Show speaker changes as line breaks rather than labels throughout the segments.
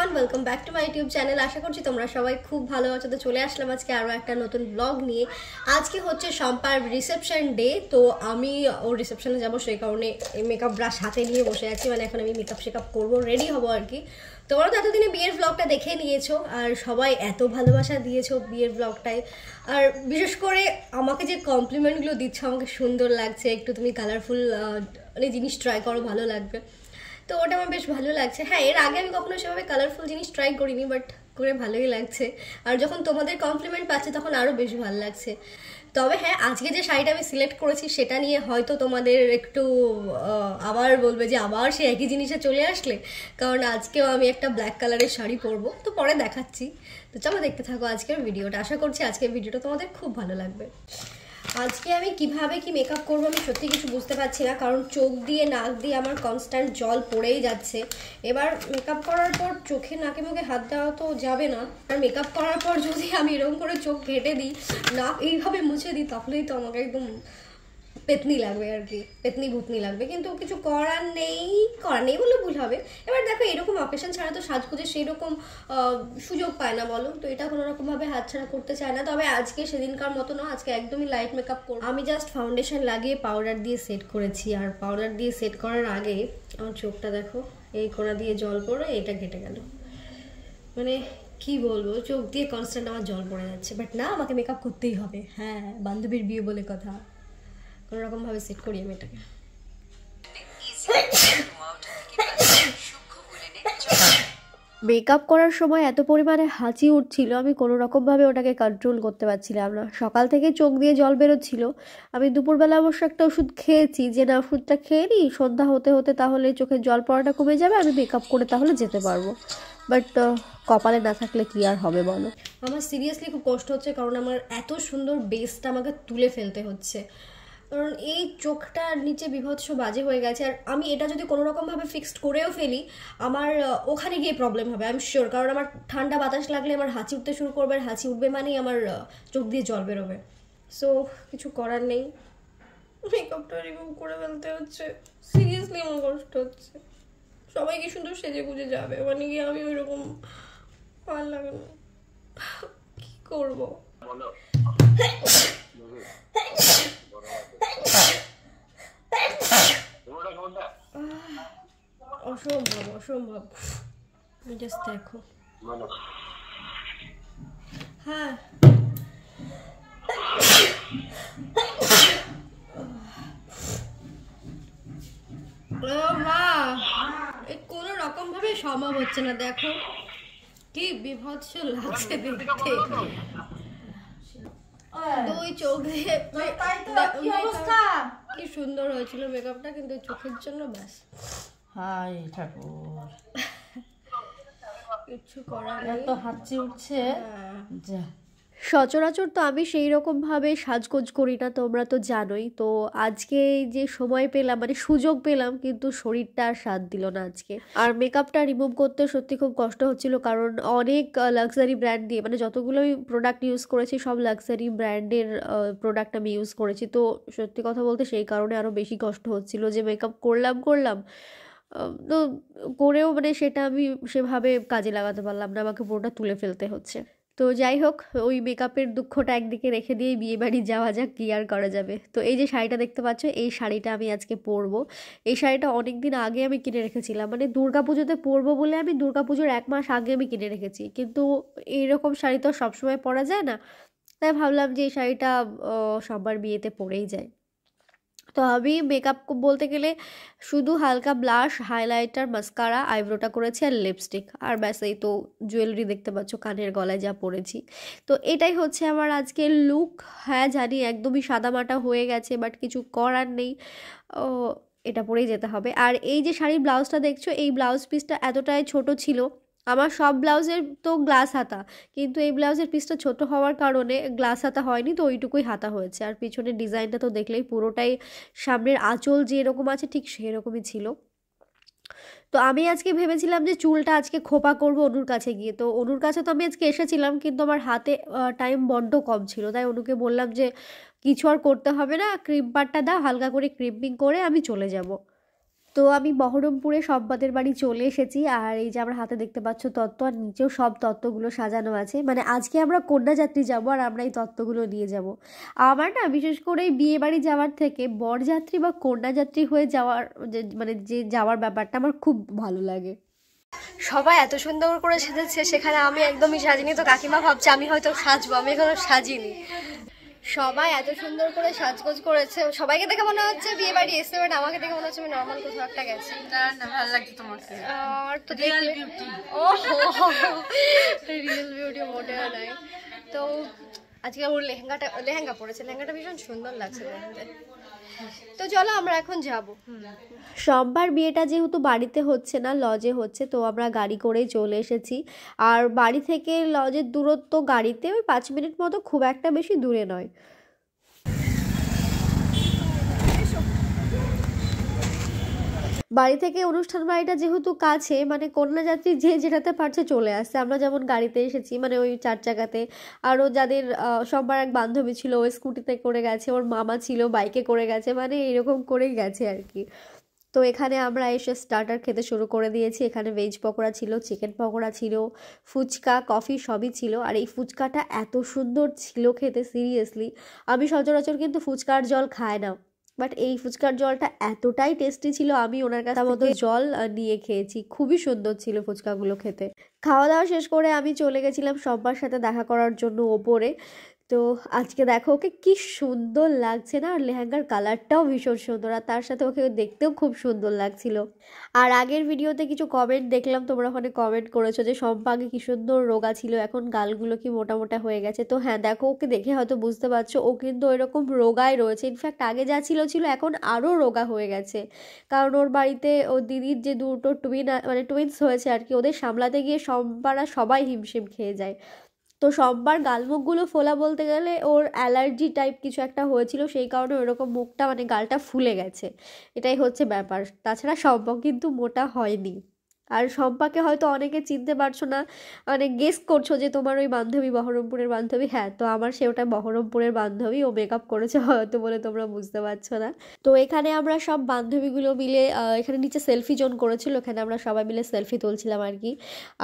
Everyone, welcome back to my YouTube channel. আশা করছি তোমরা সবাই খুব ভালো আছো। তো চলে আসলাম আজকে আরও একটা নতুন ব্লগ নিয়ে। আজকে হচ্ছে শম্পার রিসেপশন ডে, তো আমি ওর রিসেপশনে যাবো, সেই কারণে মেকআপ ব্রাশ হাতে নিয়ে বসে আছি। মানে এখন আমি মেকআপ শেকআপ করবো, রেডি হবো আর কি। তোমরা তো এতদিনে বিয়ের ব্লগটা দেখে নিয়েছো, আর সবাই এত ভালোবাসা দিয়েছো বিয়ের ব্লগটায়। আর বিশেষ করে আমাকে যে কমপ্লিমেন্টগুলো দিচ্ছ, আমাকে সুন্দর লাগছে, একটু তুমি কালারফুল মানে জিনিস ট্রাই করো, ভালো লাগবে। তো ওটা আমার বেশ ভালো লাগছে। হ্যাঁ, এর আগে আমি কখনো সেভাবে কালারফুল জিনিস ট্রাই করিনি, বাট করে ভালোই লাগছে। আর যখন তোমাদের কমপ্লিমেন্ট পাচ্ছি তখন আরও বেশ ভালো লাগছে। তবে হ্যাঁ, আজকে যে শাড়িটা আমি সিলেক্ট করেছি সেটা নিয়ে হয়তো তোমাদের একটু আবার বলবে যে আবার সে একই জিনিসে চলে আসলে, কারণ আজকেও আমি একটা ব্ল্যাক কালারের শাড়ি পরবো, তো পরে দেখাচ্ছি। তো চলো দেখতে থাকো আজকের ভিডিওটা। আশা করছি আজকের ভিডিওটা তোমাদের খুব ভালো লাগবে। আজকে আমি কিভাবে কি মেকআপ করবো আমি সত্যি কিছু বুঝতে পারছি না, কারণ চোখ দিয়ে নাক দিয়ে আমার কনস্ট্যান্ট জল পড়েই যাচ্ছে। এবার মেকআপ করার পর চোখে নাকে মুখে হাত দেওয়া তো যাবে না, আর মেকআপ করার পর যদি আমি এরকম করে চোখ ঘেটে দিই, নাক এইভাবে মুছে দিই, তাহলেই তো আমাকে একদম পেতনি লাগবে আর কি, পেতনি ভূতনি লাগবে। কিন্তু কিছু করার নেই বলে ভুল হবে। এবার দেখো, এরকম অকেশন ছাড়া তো সাজগোজে সেই রকম সুযোগ পায় না বলো, তো এটা কোনো রকমভাবে হাতছাড়া করতে চায় না। তবে আজকে সেদিনকার মতো না, আজকে একদমই লাইট মেকআপ করব। আমি জাস্ট ফাউন্ডেশন লাগিয়ে পাউডার দিয়ে সেট করেছি, আর পাউডার দিয়ে সেট করার আগে আমার চোখটা দেখো, এই কোণা দিয়ে জল পড়ে এটা কেটে গেল। মানে কি বলবো, চোখ দিয়ে কনস্ট্যান্ট আমার জল পড়ে যাচ্ছে। বাট না, আমাকে মেকআপ করতেই হবে। হ্যাঁ, বান্ধবীর বিয়ে বলে কথা, কোনো রকম ভাবে সেট করি আমি এটাকে। মেকআপ করার সময় এত পরিমাণে হাঁচি উঠছিল, আমি কোনো রকমভাবে ওটাকে কন্ট্রোল করতে পারছিলাম না। সকাল থেকে চোখ দিয়ে জল বেরোচ্ছিল। আমি দুপুরবেলা অবশ্য একটা ওষুধ খেয়েছি, যে না ওষুধটা খেয়ে নিই, সন্ধ্যা হতে হতে তাহলে চোখের জল পড়াটা কমে যাবে, আমি মেকআপ করে তাহলে যেতে পারবো। বাট কপালে না থাকলে কি আর হবে বলো। আমার সিরিয়াসলি খুব কষ্ট হচ্ছে, কারণ আমার এত সুন্দর বেসটা আমাকে তুলে ফেলতে হচ্ছে, কারণ এই চোখটার নিচে বিভৎস বাজে হয়ে গেছে। আর আমি এটা যদি কোনো রকমভাবে ফিক্সড করেও ফেলি, আমার ওখানে গিয়ে প্রবলেম হবে, আই এম শিওর। কারণ আমার ঠান্ডা বাতাস লাগলে আমার হাঁচি উঠতে শুরু করবে, আর হাঁচি উঠবে মানেই আমার চোখ দিয়ে জল বেরোবে। সো কিছু করার নেই, মেকআপটা রিমুভ করে ফেলতে হচ্ছে। সিরিয়াসলি আমার কষ্ট হচ্ছে। সবাই কি সুন্দর সেজে গুজে যাবে, মানে কি আমি ওই রকম ভালো লাগে না। কি করবো? অসম্ভব অসম্ভব, জাস্ট দেখো। হ্যাঁ, কোনো রকম ভাবে সম্ভব হচ্ছে না। দেখো কি বিভৎস লাগছে দেখতে, দুই চোখ দিয়ে। কি সুন্দর হয়েছিল মেকআপটা, কিন্তু চোখের জন্য ব্যাস।
হাই ঠাকুর,
কিছু করার
এত হাঁচি উঠছে। যা,
সচরাচর তো আমি সেই রকমভাবে সাজগোজ করি না, তোমরা তো জানোই। তো আজকে যে সময় পেলাম, মানে সুযোগ পেলাম, কিন্তু শরীরটা আর সাথ দিল না আজকে। আর মেকআপটা রিমুভ করতে সত্যি খুব কষ্ট হচ্ছিল, কারণ অনেক লাক্সারি ব্র্যান্ড দিয়ে, মানে যতগুলো আমি প্রোডাক্ট ইউজ করেছি সব লাক্সারি ব্র্যান্ডের প্রোডাক্ট আমি ইউজ করেছি। তো সত্যি কথা বলতে সেই কারণে আরও বেশি কষ্ট হচ্ছিল, যে মেকআপ করলাম তো করেও মানে সেটা আমি সেভাবে কাজে লাগাতে পারলাম না, আমাকে পুরোটা তুলে ফেলতে হচ্ছে। তো যাই হোক, ওই মেকআপের দুঃখটা একদিকে রেখে দিয়ে বিয়ে বাড়ি যাওয়া যাক, কি আর করা যাবে। তো এই যে শাড়িটা দেখতে পাচ্ছ, এই শাড়িটা আমি আজকে পরবো। এই শাড়িটা অনেক দিন আগে আমি কিনে রেখেছিলাম, মানে দুর্গাপুজোতে পরবো বলে আমি দুর্গাপুজোর 1 মাস আগে আমি কিনে রেখেছি। কিন্তু এইরকম শাড়ি তো সবসময় পরা যায় না, তাই ভাবলাম যে এই শাড়িটা সবার বিয়েতে পরেই যায়। তো আমি মেকআপ বলতে গেলে শুধু হালকা ব্লাশ, হাইলাইটার, মাস্কারা, আইব্রোটা করেছি, আর লিপস্টিক, আর ব্যাস। এই তো জুয়েলারি দেখতে পাচ্ছ, কানের গলায় যা পরেছি। তো এটাই হচ্ছে আমার আজকের লুক। হ্যাঁ জানি একদমই সাদামাটা হয়ে গেছে, বাট কিছু করার নেই, এটা পরেই যেতে হবে। আর এই যে শাড়ির ব্লাউজটা দেখছো, এই ব্লাউজ পিসটা এতটাই ছোট ছিল। আমার সব ব্লাউজের তো গ্লাস হাতা, কিন্তু এই ব্লাউজের পিসটা ছোট হওয়ার কারণে গ্লাস হাতা হয়নি, তো ওইটুকুই হাতা হয়েছে। আর পিছনের ডিজাইনটা তো দেখলেই, পুরোটাই সামনের আঁচল যেরকম আছে ঠিক সেরকমই ছিল। তো আমি আজকে ভেবেছিলাম যে চুলটা আজকে খোপা করব অনুর কাছে গিয়ে। তো অনুর কাছে তো আমি আজকে এসেছিলাম, কিন্তু আমার হাতে টাইম বড্ড কম ছিল, তাই অনুকে বললাম যে কিছু আর করতে হবে না, ক্রিম পাড়টা দাও, হালকা করে ক্রিম্পিং করে আমি চলে যাব। তো আমি বহরমপুরে সম্পাদের বাড়ি চলে এসেছি, আর এই যে আমার হাতে দেখতে পাচ্ছ তত্ত্ব, আর নিচেও সব তত্ত্বগুলো সাজানো আছে। মানে আজকে আমরা কন্যাযাত্রী যাবো আর আমরা এই তত্ত্বগুলো নিয়ে যাব। আমার না বিশেষ করে বিয়ে বাড়ি যাওয়ার থেকে বরযাত্রী বা কন্যাযাত্রী হয়ে যাওয়ার মানে যে যাওয়ার ব্যাপারটা আমার খুব ভালো লাগে। সবাই এত সুন্দর করে সেজেছে, সেখানে আমি একদমই সাজিনি। তো কাকিমা ভাবছে আমি হয়তো সাজবো, আমি এখনো সাজিনি। সবাই এত সুন্দর করে সাজগোজ করেছে, সবাইকে দেখে মনে হচ্ছে বিয়ে বাড়ি এসে, বাট আমাকে দেখে মনে হচ্ছে আমি নর্মাল কোথাও একটা গেছি।
ভালো লাগছে তোমাকে।
আর তো দেখলে ও রিয়েল বিউটি মোটেও নাই। তো আজকে ওর লেহেঙ্গা পরেছে, লেহেঙ্গাটা ভীষণ সুন্দর লাগছে দেখতে। তো চলো আমরা এখন যাব। সোমবার বিয়েটা যেহেতু বাড়িতে হচ্ছে না, লজে হচ্ছে, তো আমরা গাড়ি করেই চলে এসেছি। আর বাড়ি থেকে লজের দূরত্ব গাড়িতে ওই 5 মিনিট মতো, খুব একটা বেশি দূরে নয়। বাড়ি থেকে অনুষ্ঠান বাড়িটা যেহেতু কাছে, মানে কন্যাযাত্রী যে যেটাতে পারছে চলে আসছে। আমরা যেমন গাড়িতে এসেছি, মানে ওই 4 চাকাতে, আরও যাদের সবার এক বান্ধবী ছিল ওই স্কুটিতে করে গেছে, ওর মামা ছিল বাইকে করে গেছে, মানে এরকম করেই গেছে আর কি। তো এখানে আমরা এসে স্টার্টার খেতে শুরু করে দিয়েছি। এখানে ভেজ পকোড়া ছিল, চিকেন পকোড়া ছিল, ফুচকা, কফি সবই ছিল। আর এই ফুচকাটা এত সুন্দর ছিল খেতে, সিরিয়াসলি। আমি সচরাচর কিন্তু ফুচকার জল খাই না, বাট এই ফুচকার জলটা এতটাই টেস্টি ছিল, আমি ওনার কাছে মতো জল নিয়ে খেয়েছি। খুবই সুন্দর ছিল ফুচকাগুলো খেতে। খাওয়া দাওয়া শেষ করে আমি চলে গেছিলাম সব্বার সাথে দেখা করার জন্য ওপরে। তো আজকে দেখো ওকে কি সুন্দর লাগছে না, আর লেহেঙ্গার কালারটাও ভীষণ সুন্দর, আর তার সাথে ওকে দেখতেও খুব সুন্দর লাগছিল। আর আগের ভিডিওতে কিছু কমেন্ট দেখলাম, তোমরা ওখানে কমেন্ট করেছো যে শম্পা আগে কি সুন্দর রোগা ছিল, এখন গালগুলো কি মোটা মোটা হয়ে গেছে। তো হ্যাঁ দেখো, ওকে দেখে হয়তো বুঝতে পারছো ও কিন্তু এরকম রোগায় রয়েছে। ইনফ্যাক্ট আগে যা ছিল এখন আরও রোগা হয়ে গেছে, কারণ ওর বাড়িতে ওর দিদির যে দুটো মানে টুইন্স হয়েছে আর কি, ওদের সামলাতে গিয়ে সম্পারা সবাই হিমশিম খেয়ে যায়। তো সববার গালমুখগুলো ফোলা, বলতে গেলে ওর অ্যালার্জি টাইপ কিছু একটা হয়েছিল, সেই কারণে ওরকম মুখটা মানে গালটা ফুলে গেছে, এটাই হচ্ছে ব্যাপার। তাছাড়া শম্পা কিন্তু মোটা হয়নি। আর শম্পাকে হয়তো অনেকে চিনতে পারছো না, মানে গেস করছো যে তোমার ওই বান্ধবী বহরমপুরের বান্ধবী। হ্যাঁ, তো আমার সে ওটা বহরমপুরের বান্ধবী, ও মেকআপ করেছে হয়তো বলে তোমরা বুঝতে পারছো না। তো এখানে আমরা সব বান্ধবীগুলো মিলে এখানে নিচে সেলফি জোন করেছিল, এখানে আমরা সবাই মিলে সেলফি তুলছিলাম আর কি।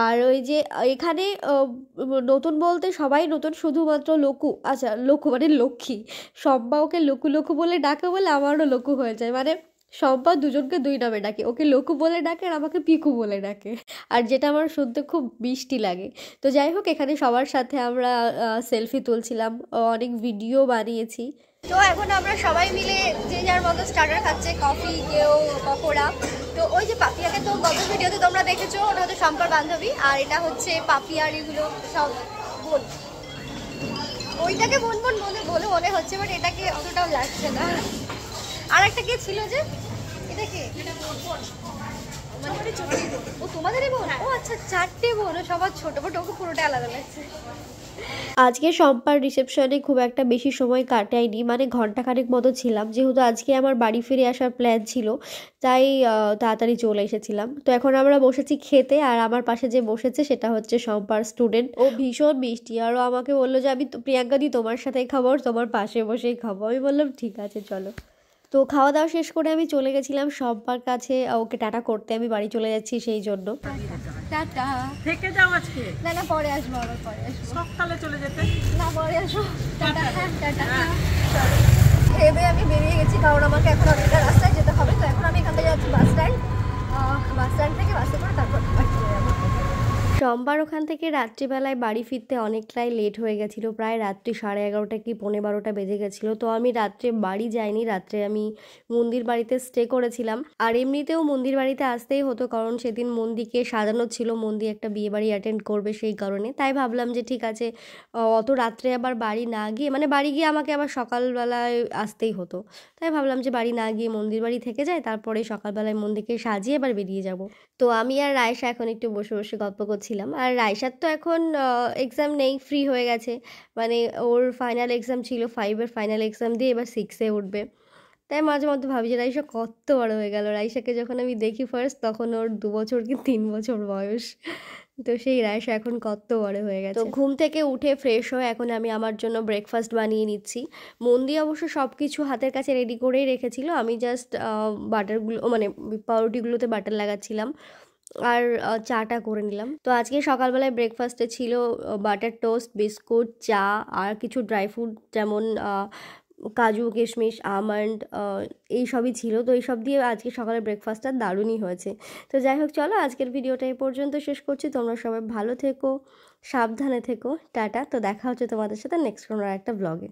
আর ওই যে এখানে নতুন বলতে সবাই নতুন, শুধুমাত্র লকু, আচ্ছা লকু মানে লক্ষ্মী, শম্পা ওকে লকু লকু বলে ডাকে বলে আমারও লকু হয়ে যায়। মানে শম্পা দুজনকে 2 নামে ডাকে, ওকে লকু বলে ডাকে আর আমাকে পিকু বলে ডাকে, আর যেটা আমার শুনতে খুব মিষ্টি লাগে। তো যাই হোক, এখানে সবার সাথে আমরা সেলফি তুলছিলাম, অনেক ভিডিও বানিয়েছি। তো এখন আমরা সবাই মিলে যে যার মতো স্টার্টার খাচ্ছে, কফি, কেউ পকোড়া। তো ওই যে পাপিয়াকে তো গত ভিডিওতে তোমরা দেখেছো, ওটা হচ্ছে শম্পার বান্ধবী, আর এটা হচ্ছে পাপিয়ার এগুলো সব বোন। ওইটাকে বোন বোন বলে মনে হচ্ছে, বাট এটাকে অতটাও লাগছে না। আর একটা কে ছিল যে, এটা কে, ও তোমাদেরই বোন? ও আচ্ছা, 4টে বোন, ও সবার ছোট, বাট ওকে পুরোটা আলাদা লাগছে। আজকে শম্পার রিসেপশনে খুব একটা বেশি সময় কাটাইনি, মানে ঘন্টাখানেক মতো ছিলাম, যেহেতু আজকে আমার বাড়ি ফিরে আসার প্ল্যান ছিল, তাই তাড়াতাড়ি চলে এসেছিলাম। তো এখন আমরা বসেছি খেতে, আর আমার পাশে যে বসেছে সেটা হচ্ছে শম্পার স্টুডেন্ট, ও ভীষণ মিষ্টি। আরও আমাকে বললো যে আমি প্রিয়াঙ্কা দি তোমার সাথেই খাবো, তোমার পাশে বসেই খাবো। আমি বললাম ঠিক আছে চলো। তো খাওয়া দাওয়া শেষ করে আমি চলে গেছিলাম সব্বার কাছে, ওকে টাটা করতে। আমি বাড়ি চলে যাচ্ছি সেই জন্য। টাটা।
থেকে যাও আজকে?
না না, পরে আসবো, আবার পরে আসবো।
সকালে চলে যেতে?
না, পরে আসবো। টাটা। টাটা। খেয়ে দিয়ে আমি বেরিয়ে গেছি, কারণ আমাকে এখন অনেকটা রাস্তায় যেতে হবে। তো এখন আমি এখান থেকে যাচ্ছি বাস স্ট্যান্ড থেকে বাসে করে তারপর বাড়ি চলে যাবো। সোমবার ওখান থেকে রাত্রিবেলায় বাড়ি ফিরতে অনেকটাই লেট হয়ে গেছিলো, প্রায় রাত্রি 11:30 কি 11:15 বেজে গেছিলো। তো আমি রাত্রে বাড়ি যাইনি, রাত্রে আমি মন্দির বাড়িতে স্টে করেছিলাম। আর এমনিতেও মন্দির বাড়িতে আসতেই হতো, কারণ সেদিন মন্দিরকে সাজানো ছিল, মন্দির একটা বিয়ে বাড়ি অ্যাটেন্ড করবে সেই কারণে। তাই ভাবলাম যে ঠিক আছে, অত রাত্রে আবার বাড়ি না গিয়ে, মানে বাড়ি গিয়ে আমাকে আবার সকালবেলায় আসতেই হতো, তাই ভাবলাম যে বাড়ি না গিয়ে মন্দির বাড়ি থেকে যায়, তারপরে সকালবেলায় মন্দিরকে সাজিয়ে এবার বেরিয়ে যাব। তো আমি আর রায়শা এখন একটু বসে বসে গল্প করছিলাম। আর রায়শার তো এখন এক্সাম নেই, ফ্রি হয়ে গেছে, মানে ওর ফাইনাল এক্সাম ছিল, 5-এর ফাইনাল এক্সাম দিয়ে এবার 6-এ উঠবে। তাই মাঝে মধ্যে ভাবি যে রাইসা কত বড় হয়ে গেল। রাইসাকে যখন আমি দেখি ফার্স্ট, তখন ওর 2 বছর কি 3 বছর বয়স। তো সেই রায়সা এখন কত বড় হয়ে গেছে। তো ঘুম থেকে উঠে ফ্রেশ হয়ে এখন আমি আমার জন্য ব্রেকফাস্ট বানিয়ে নিচ্ছি। মন্দি অবশ্য সব কিছু হাতের কাছে রেডি করেই রেখেছিল, আমি জাস্ট বাটারগুলো মানে পাউরুটিগুলোতে বাটার লাগাচ্ছিলাম আর চাটা করে নিলাম। তো আজকে সকালবেলায় ব্রেকফাস্টে ছিল বাটার টোস্ট, বিস্কুট, চা আর কিছু ড্রাই ফ্রুট যেমন কাজু, কিশমিশ, আমন্ড, এই সবই ছিল। তো এইসব দিয়ে আজকে সকালের ব্রেকফাস্টটা দারুণই হয়েছে। তো যাই হোক, চলো আজকের ভিডিওটা এই পর্যন্ত শেষ করছি। তোমরা সবাই ভালো থেকো, সাবধানে থেকো, টাটা। তো দেখা হচ্ছে তোমাদের সাথে নেক্সট কোনো একটা ব্লগে।